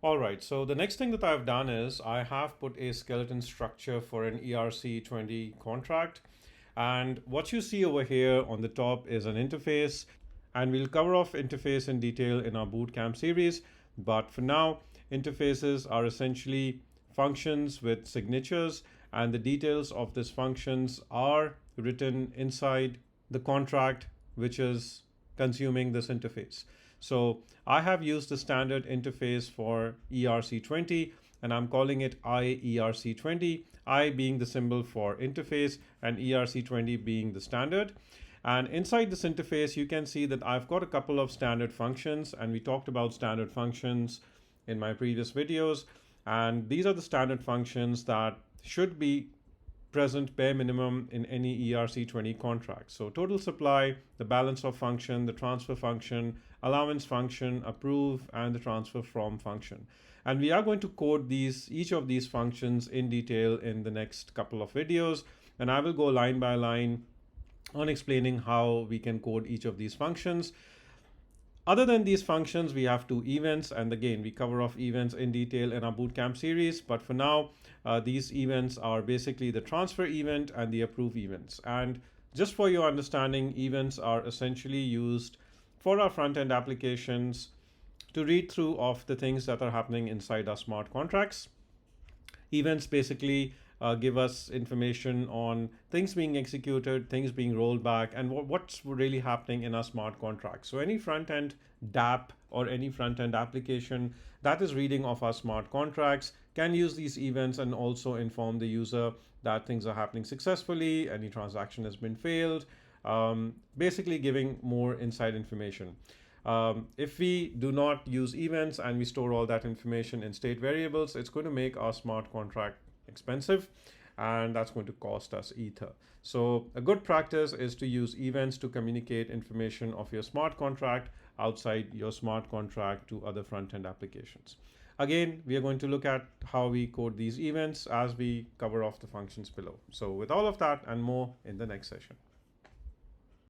All right, so the next thing that I've done is I have put a skeleton structure for an ERC20 contract. And what you see over here on the top is an interface. And we'll cover off interface in detail in our bootcamp series. But for now, interfaces are essentially functions with signatures, and the details of these functions are written inside the contract which is consuming this interface. So I have used the standard interface for ERC20 and I'm calling it IERC20, I being the symbol for interface and ERC20 being the standard. And inside this interface, you can see that I've got a couple of standard functions, and we talked about standard functions in my previous videos. And these are the standard functions that should be present bare minimum in any ERC20 contract. So total supply, the balance of function, the transfer function, allowance function, approve, and the transfer from function. And we are going to code each of these functions in detail in the next couple of videos. And I will go line by line on explaining how we can code each of these functions. Other than these functions, we have two events, and again, we cover off events in detail in our bootcamp series. But for now, these events are basically the transfer event and the approve events. And just for your understanding, events are essentially used for our front-end applications to read through of the things that are happening inside our smart contracts. Events basically give us information on things being executed, things being rolled back, and what's really happening in our smart contracts. So any front-end DApp or any front-end application that is reading off our smart contracts can use these events and also inform the user that things are happening successfully, any transaction has been failed, basically giving more inside information. If we do not use events and we store all that information in state variables, it's going to make our smart contract expensive, and that's going to cost us ether. So a good practice is to use events to communicate information of your smart contract outside your smart contract to other front-end applications. Again, we are going to look at how we code these events as we cover off the functions below. So with all of that and more in the next session.